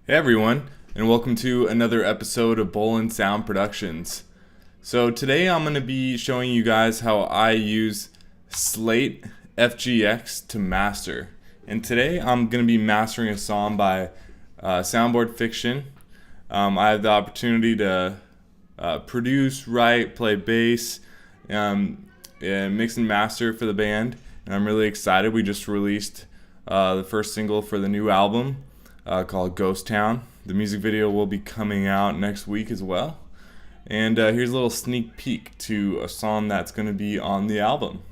Hey everyone, and welcome to another episode of Bolin Sound Productions. So today I'm going to be showing you guys how I use Slate FGX to master. And today I'm going to be mastering a song by SoundBoard Fiction. I have the opportunity to produce, write, play bass, and mix and master for the band. And I'm really excited. We just released the first single for the new album. Called Ghost Town. The music video will be coming out next week as well. And here's a little sneak peek to a song that's going to be on the album.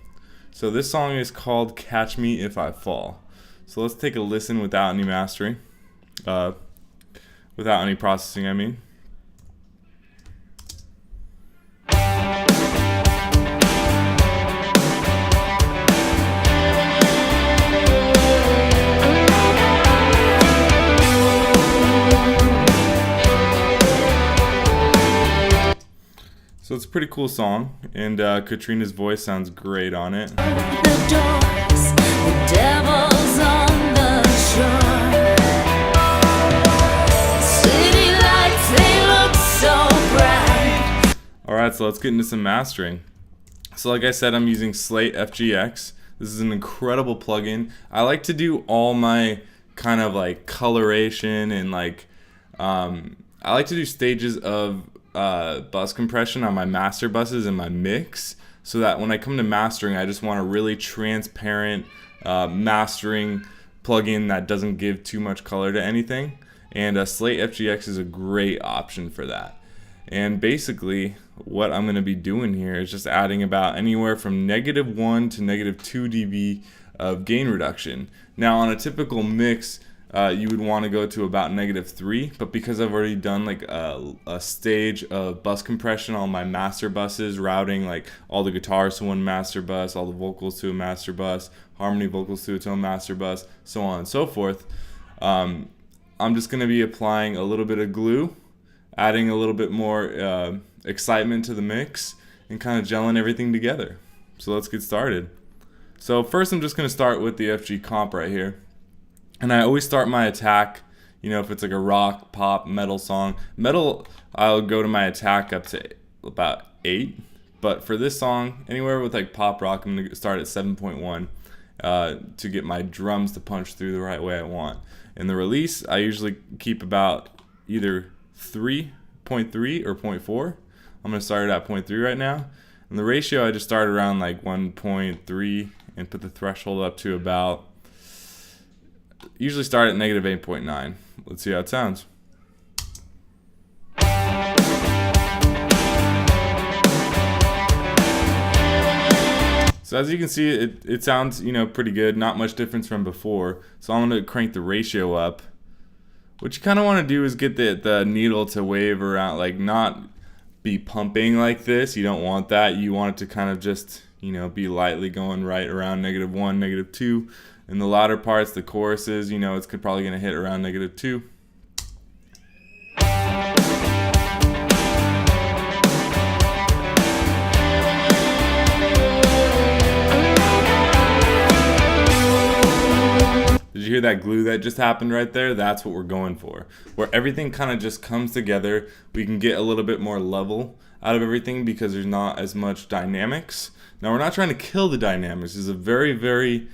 So this song is called Catch Me If I Fall. So let's take a listen without any mastering. Without any processing, I mean. So it's a pretty cool song, and Katrina's voice sounds great on it. The doors, the devil's on the shore. City lights, they look so bright. Alright, so let's get into some mastering. So like I said, I'm using Slate FGX. This is an incredible plugin. I like to do all my kind of like coloration and like I like to do stages of bus compression on my master buses and my mix, so that when I come to mastering, I just want a really transparent mastering plugin that doesn't give too much color to anything. And Slate FGX is a great option for that. And basically what I'm going to be doing here is just adding about anywhere from -1 to -2 dB of gain reduction. Now on a typical mix, you would want to go to about -3, but because I've already done like a stage of bus compression on my master buses, routing like all the guitars to one master bus, all the vocals to a master bus, harmony vocals to its own master bus, so on and so forth, I'm just going to be applying a little bit of glue, adding a little bit more excitement to the mix, and kind of gelling everything together. So let's get started. So first I'm just going to start with the FG comp right here. And I always start my attack, you know, if it's like a rock, pop, metal song. Metal, I'll go to my attack up to about 8. But for this song, anywhere with like pop rock, I'm going to start at 7.1 to get my drums to punch through the right way I want. In the release, I usually keep about either 3.3 or 0.4. I'm going to start it at 0.3 right now. And the ratio, I just start around like 1.3 and put the threshold up to about, usually start at -8.9. Let's see how it sounds. So as you can see, it sounds, you know, pretty good. Not much difference from before. So I'm going to crank the ratio up. What you kind of want to do is get the needle to wave around, like not be pumping like this. You don't want that. You want it to kind of just, you know, be lightly going right around -1, -2. In the latter parts, the choruses, you know, it's probably going to hit around -2. Did you hear that glue that just happened right there? That's what we're going for. Where everything kind of just comes together. We can get a little bit more level out of everything because there's not as much dynamics. Now, we're not trying to kill the dynamics. This is a very, very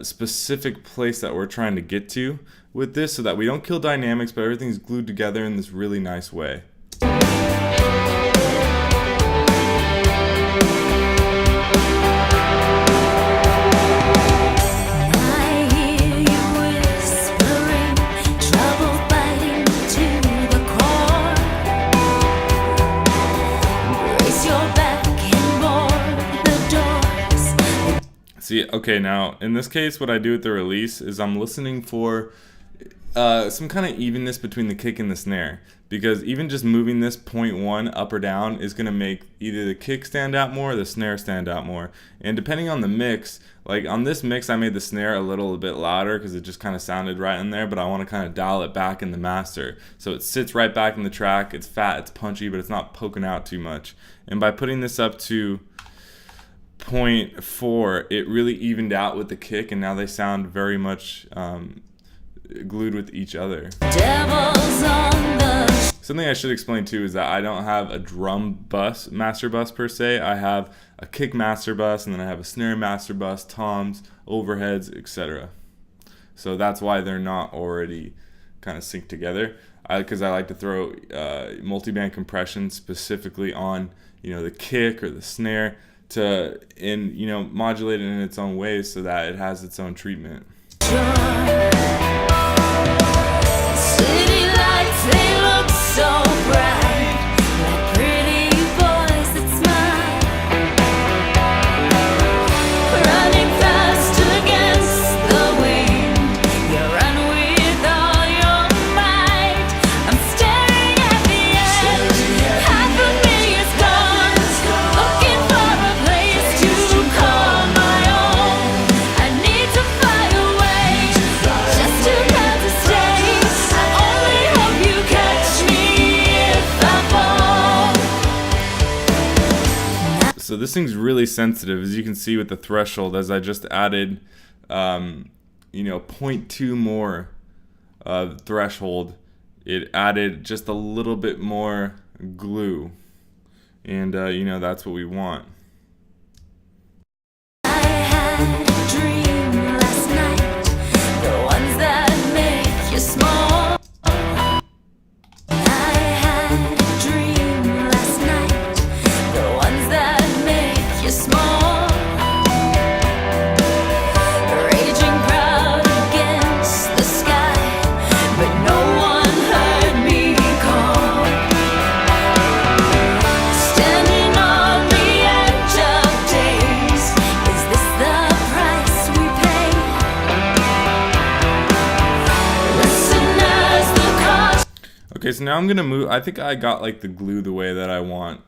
specific place that we're trying to get to with this, so that we don't kill dynamics, but everything's glued together in this really nice way. See, okay, now in this case, what I do with the release is I'm listening for some kind of evenness between the kick and the snare, because even just moving this 0.1 up or down is going to make either the kick stand out more or the snare stand out more. And depending on the mix, like on this mix I made the snare a little bit louder because it just kind of sounded right in there, but I want to kind of dial it back in the master so it sits right back in the track. It's fat, it's punchy, but it's not poking out too much. And by putting this up to 0.4, it really evened out with the kick, and now they sound very much glued with each other. Devils on the Something I should explain too is that I don't have a drum bus, master bus per se. I have a kick master bus, and then I have a snare master bus, toms, overheads, etc. So that's why they're not already kind of synced together. Because I like to throw multi-band compression specifically on the kick or the snare to modulate it in its own ways so that it has its own treatment. city lights, they look so bright, like pretty boys that smile, running fast against the wind. You run with all your might. I'm staring at the edge. Half of me is gone, looking for a place to call my own. I need to fly away, just too proud to stay. I only hope you catch me if I fall. So this thing's really sensitive, as you can see with the threshold, as I just added 0.2 more threshold. It added just a little bit more glue, and that's what we want. I had a dream last night, the ones that make you small. I had a dream last night, the ones that make you small. Raging proud against the sky, but no one heard me call. Standing on the edge of days, is this the price we pay? Listen as the cost. Okay, so now I'm gonna move. I think I got like the glue the way that I want.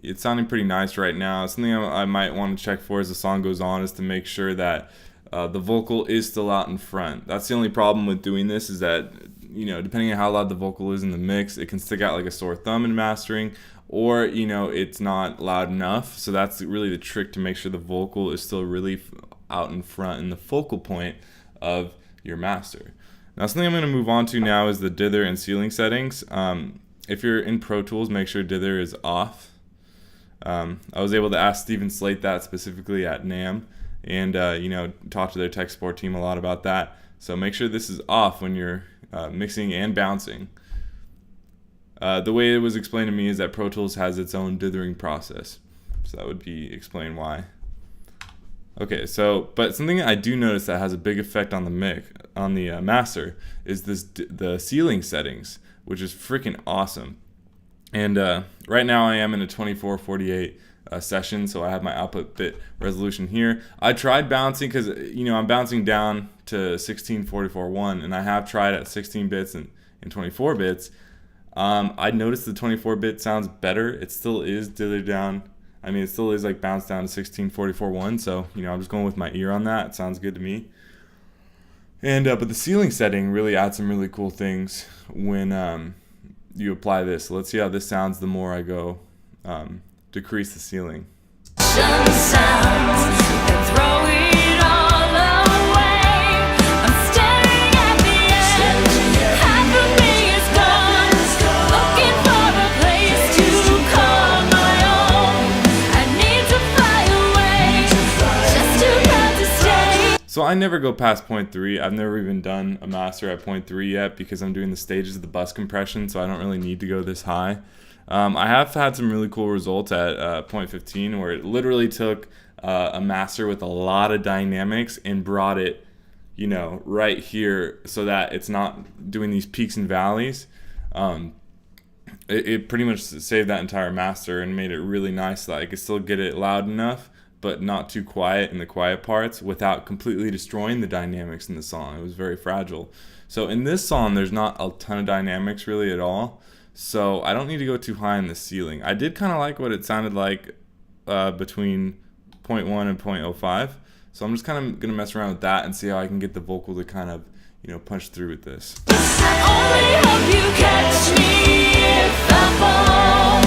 It's sounding pretty nice right now. Something I might want to check for as the song goes on is to make sure that the vocal is still out in front. That's the only problem with doing this, is that depending on how loud the vocal is in the mix, it can stick out like a sore thumb in mastering, or it's not loud enough. So that's really the trick, to make sure the vocal is still really out in front in the focal point of your master. Now, something I'm going to move on to now is the dither and ceiling settings. If you're in Pro Tools, make sure dither is off. I was able to ask Steven Slate that specifically at NAMM, and talk to their tech support team a lot about that. So make sure this is off when you're mixing and bouncing. The way it was explained to me is that Pro Tools has its own dithering process, so that would be explain why. Okay, but something I do notice that has a big effect on the master is the ceiling settings, which is freaking awesome. And right now I am in a 2448 session, so I have my output bit resolution here. I tried bouncing because I'm bouncing down to 1644.1, and I have tried at 16 bits and 24 bits. I noticed the 24 bit sounds better. It still is dithered down. I mean, it still is like bounced down to 1644.1, so I'm just going with my ear on that. It sounds good to me. And but the ceiling setting really adds some really cool things when you apply this. So let's see how this sounds the more I go decrease the ceiling. Sounds and throw it all away. I'm staring at the edge. Half of me is gone, looking for a place to call my own. I need to fly away, just too proud to stay. So I never go past 0.3. I've never even done a master at 0.3 yet, because I'm doing the stages of the bus compression, so I don't really need to go this high. I have had some really cool results at 0.15, where it literally took a master with a lot of dynamics and brought it, right here, so that it's not doing these peaks and valleys. It pretty much saved that entire master and made it really nice so that I could still get it loud enough, but not too quiet in the quiet parts without completely destroying the dynamics in the song. It was very fragile. So in this song, there's not a ton of dynamics really at all. So I don't need to go too high in the ceiling. I did kind of like what it sounded like between 0.1 and 0.05. So I'm just kind of going to mess around with that and see how I can get the vocal to kind of, punch through with this. I only hope you catch me if I fall.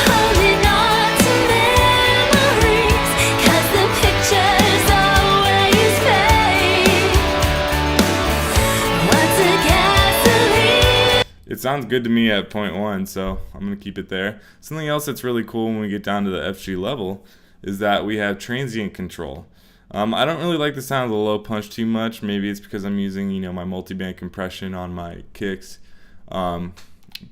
Holding on to memories, 'cause the pictures always fade. it sounds good to me at 0.1, so I'm going to keep it there. Something else that's really cool when we get down to the FG level is that we have transient control. I don't really like the sound of the low punch too much. Maybe it's because I'm using, my multiband compression on my kicks. But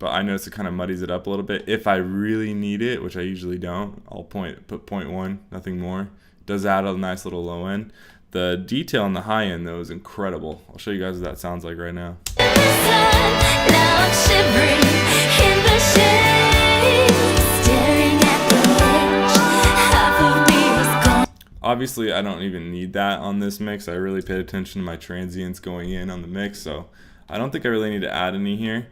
I notice it kind of muddies it up a little bit. If I really need it, which I usually don't, I'll put 0.1, nothing more. It does add a nice little low end. The detail on the high end, though, is incredible. I'll show you guys what that sounds like right now. Now I'm shivering in the shade, staring at the ledge. Half of me is gone. Obviously, I don't even need that on this mix. I really paid attention to my transients going in on the mix, so I don't think I really need to add any here.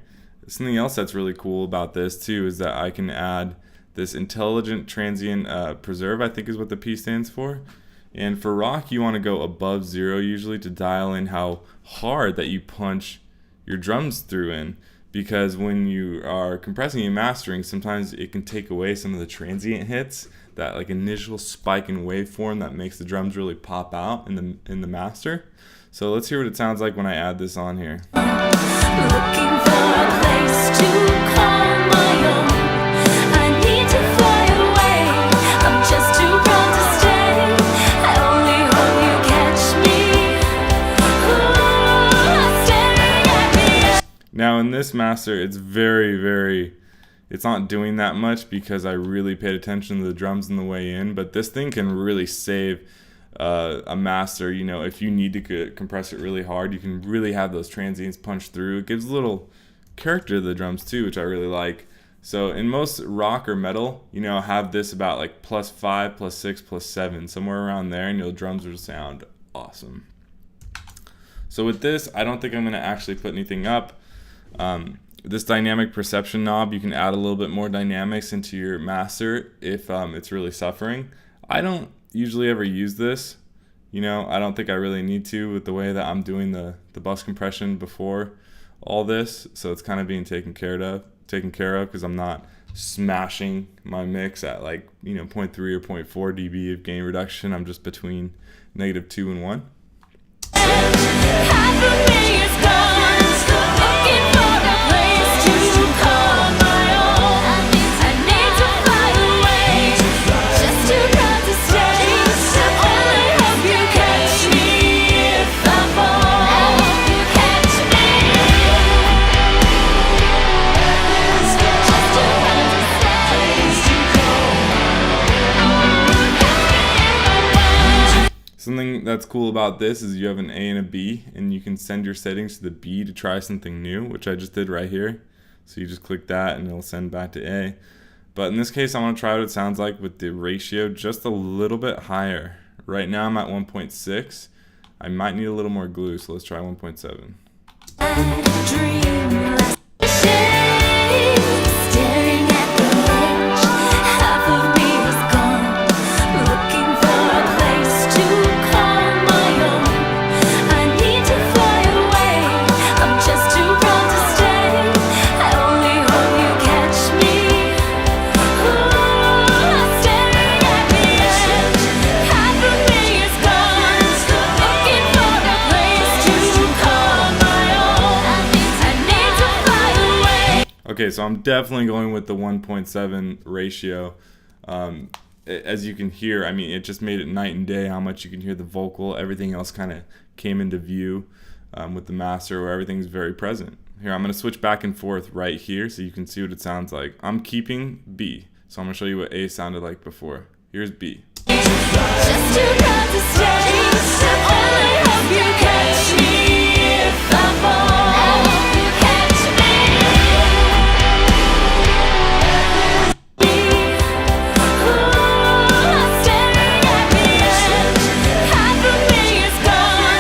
Something else that's really cool about this, too, is that I can add this intelligent transient preserve, I think is what the P stands for. And for rock, you want to go above 0 usually to dial in how hard that you punch your drums through in. Because when you are compressing and mastering, sometimes it can take away some of the transient hits, that like initial spike in waveform that makes the drums really pop out in the master. So let's hear what it sounds like when I add this on here. Looking for a place to call my own. I need to fly away. I'm just too proud to stay. I only hope you catch me. Ooh, staring at me. Now in this master, it's it's not doing that much because I really paid attention to the drums on the way in, but this thing can really save a master. If you need to compress it really hard, you can really have those transients punch through. It gives a little character to the drums too, which I really like. So in most rock or metal, have this about like +5, +6, +7, somewhere around there, and your drums will sound awesome. So with this, I don't think I'm going to actually put anything up. This dynamic perception knob, you can add a little bit more dynamics into your master if it's really suffering. I don't usually ever use this. I don't think I really need to with the way that I'm doing the bus compression before all this. So it's kind of being taken care of because I'm not smashing my mix at like 0.3 or 0.4 dB of gain reduction. I'm just between -2 and 1. Half of me is gone. Looking for a place to call my own. I need to fly away. Just too proud to stay. Only hope you catch me if I fall. I hope you catch me. Just too proud to stay. Something that's cool about this is you have an A and a B, and you can send your settings to the B to try something new, which I just did right here. So you just click that and it'll send back to A. But in this case, I want to try what it sounds like with the ratio just a little bit higher. Right now I'm at 1.6. I might need a little more glue, so let's try 1.7. Dreamless shade, staring at the ledge. Half of me is gone. Looking for a place to call my own. I need to fly away. I'm just too proud to stay. I only hope you catch me. Ooh, staring at the edge. Half of me is gone. Looking for a place to call my own. I need to fly away. Okay, so I'm definitely going with the 1.7 ratio. As you can hear, it just made it night and day how much you can hear the vocal. Everything else kind of came into view with the master where everything's very present. Here, I'm going to switch back and forth right here so you can see what it sounds like. I'm keeping B, so I'm going to show you what A sounded like before. Here's B. Just too proud to stay. Only hope you catch me if I fall. I hope you catch me. Ooh, staring at the edge. Half of me is gone.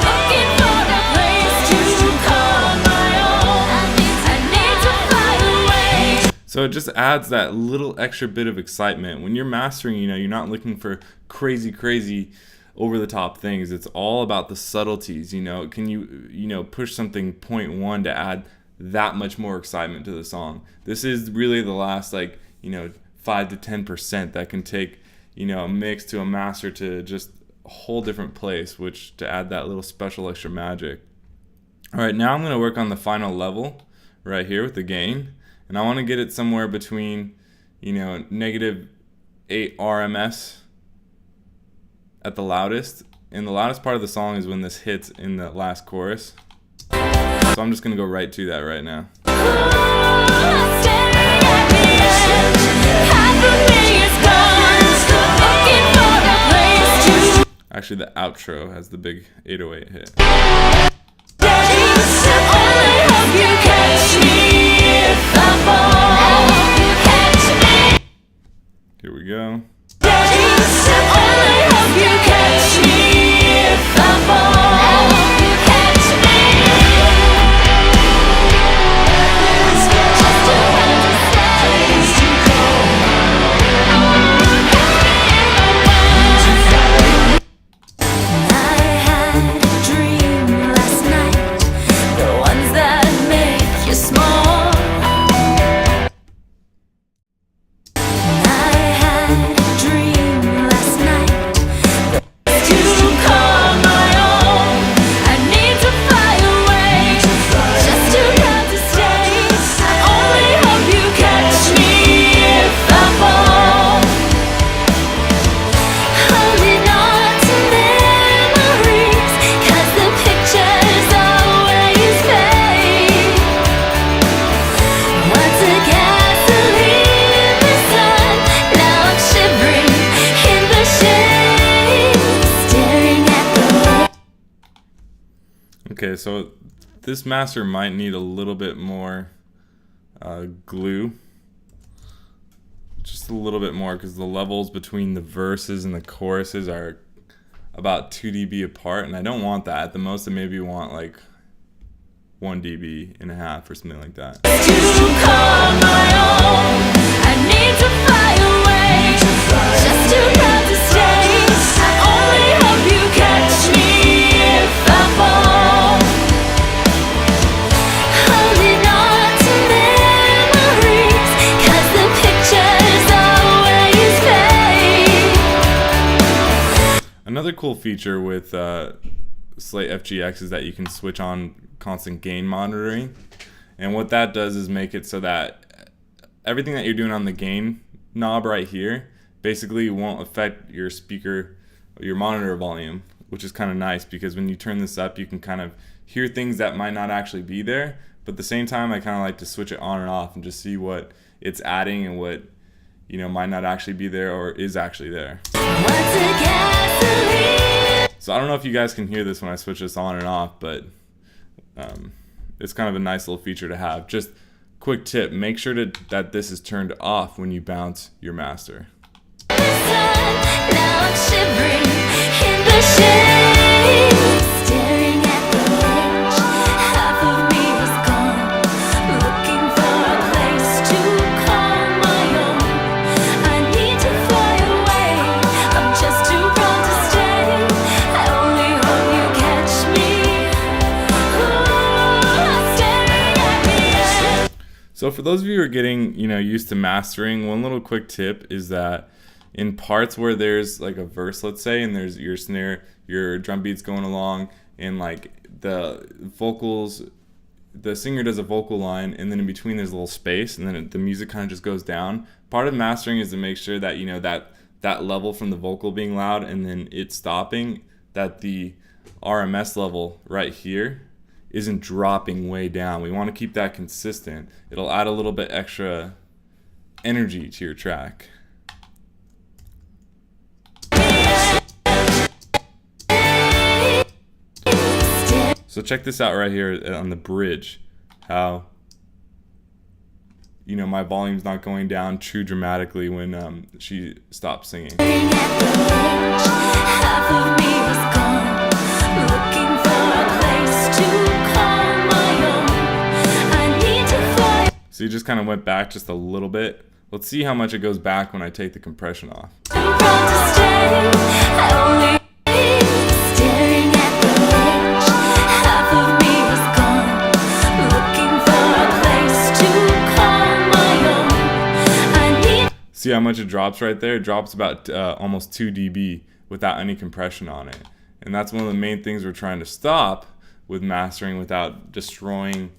Looking for a place to call my own. I need to fly away. So it just adds that little extra bit of excitement. When you're mastering, you're not looking for crazy over the top things. It's all about the subtleties. Can you push something 0.1 to add that much more excitement to the song? This is really the last 5 to 10% that can take a mix to a master to just a whole different place, which to add that little special extra magic. All right, now I'm going to work on the final level right here with the gain, and I want to get it somewhere between, -8 RMS at the loudest. And the loudest part of the song is when this hits in the last chorus. So I'm just going to go right to that right now. Actually, the outro has the big 808 hit. Here we go. Okay, so this master might need a little bit more glue. Just a little bit more, because the levels between the verses and the choruses are about 2 dB apart, and I don't want that. At the most, I maybe want like 1 dB and a half or something like that. Another cool feature with Slate FGX is that you can switch on constant gain monitoring, and what that does is make it so that everything that you're doing on the gain knob right here basically won't affect your speaker, your monitor volume, which is kind of nice, because when you turn this up you can kind of hear things that might not actually be there, but at the same time I kind of like to switch it on and off and just see what it's adding and what might not actually be there or is actually there. So I don't know if you guys can hear this when I switch this on and off, but it's kind of a nice little feature to have. Just quick tip, make sure that this is turned off when you bounce your master. So for those of you who are getting, used to mastering, one little quick tip is that in parts where there's like a verse, let's say, and there's your snare, your drum beats going along, and like the vocals, the singer does a vocal line, and then in between there's a little space, and then the music kind of just goes down. Part of mastering is to make sure that, that level from the vocal being loud and then it stopping, that the RMS level right here isn't dropping way down. We want to keep that consistent. It'll add a little bit extra energy to your track. So check this out right here on the bridge, how my volume's not going down too dramatically when she stops singing. So you just kind of went back just a little bit. Let's see how much it goes back when I take the compression off. See how much it drops right there? It drops about almost 2 dB without any compression on it. And that's one of the main things we're trying to stop with mastering without destroying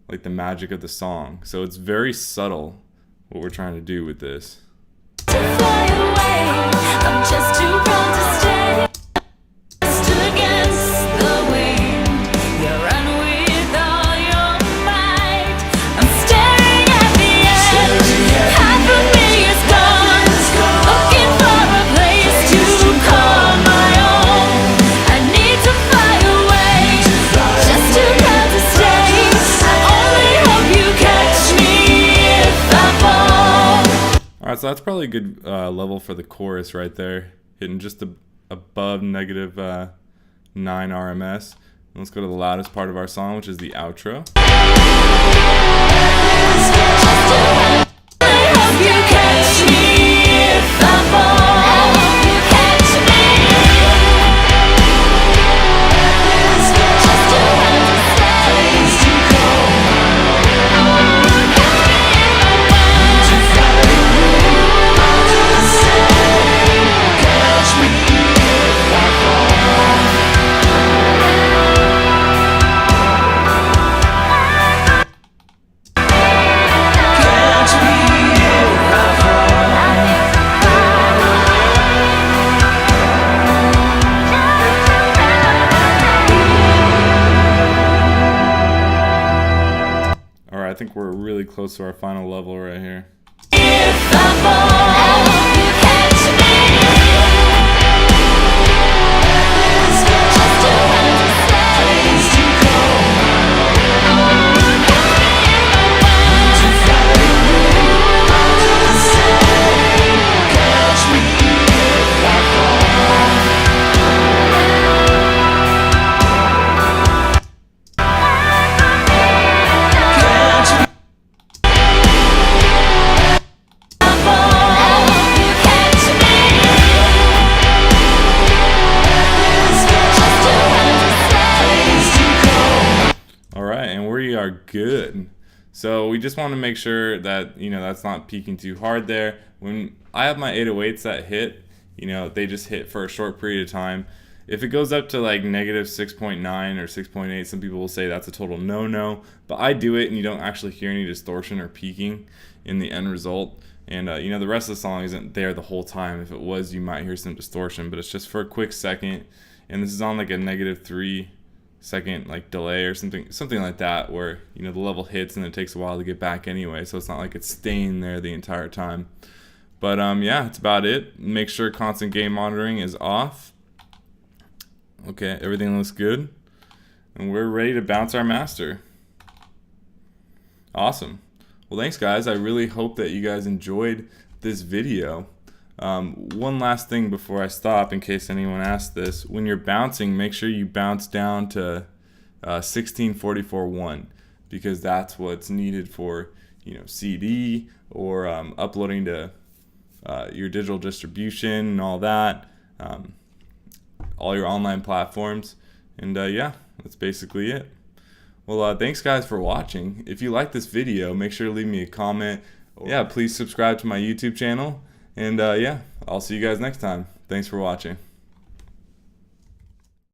like the magic of the song. So it's very subtle what we're trying to do with this. To fly away, I'm just too proud to stay. Just against the wind, you run with all your might. I'm staring at the edge. Half of me is gone, looking for a place to call my own. I need to fly away, just too proud to stay. I only hope you catch me if I fall. Alright, so that's probably a good level for the chorus right there, hitting just above negative 9 RMS. And let's go to the loudest part of our song, which is the outro. Alright, I think we're really close to our final level right here. If I fall, you catch me. Just to Alright, and we are good. So we just want to make sure that, that's not peaking too hard there. When I have my 808s that hit, they just hit for a short period of time. If it goes up to like negative 6.9 or 6.8, some people will say that's a total no-no. But I do it and you don't actually hear any distortion or peaking in the end result. And, the rest of the song isn't there the whole time. If it was, you might hear some distortion, but it's just for a quick second. And this is on like a negative 3-second like delay or something like that, where the level hits and it takes a while to get back anyway, so it's not like it's staying there the entire time. But yeah, that's about it. Make sure constant gain monitoring is off. Okay, everything looks good, and we're ready to bounce our master. Awesome. Well, thanks guys. I really hope that you guys enjoyed this video. One last thing before I stop, in case anyone asked this: when you're bouncing, make sure you bounce down to 1644.1, because that's what's needed for CD or uploading to your digital distribution and all that, all your online platforms. And yeah, that's basically it. Well, thanks guys for watching. If you like this video, make sure to leave me a comment. Yeah, please subscribe to my YouTube channel. And yeah, I'll see you guys next time. Thanks for watching.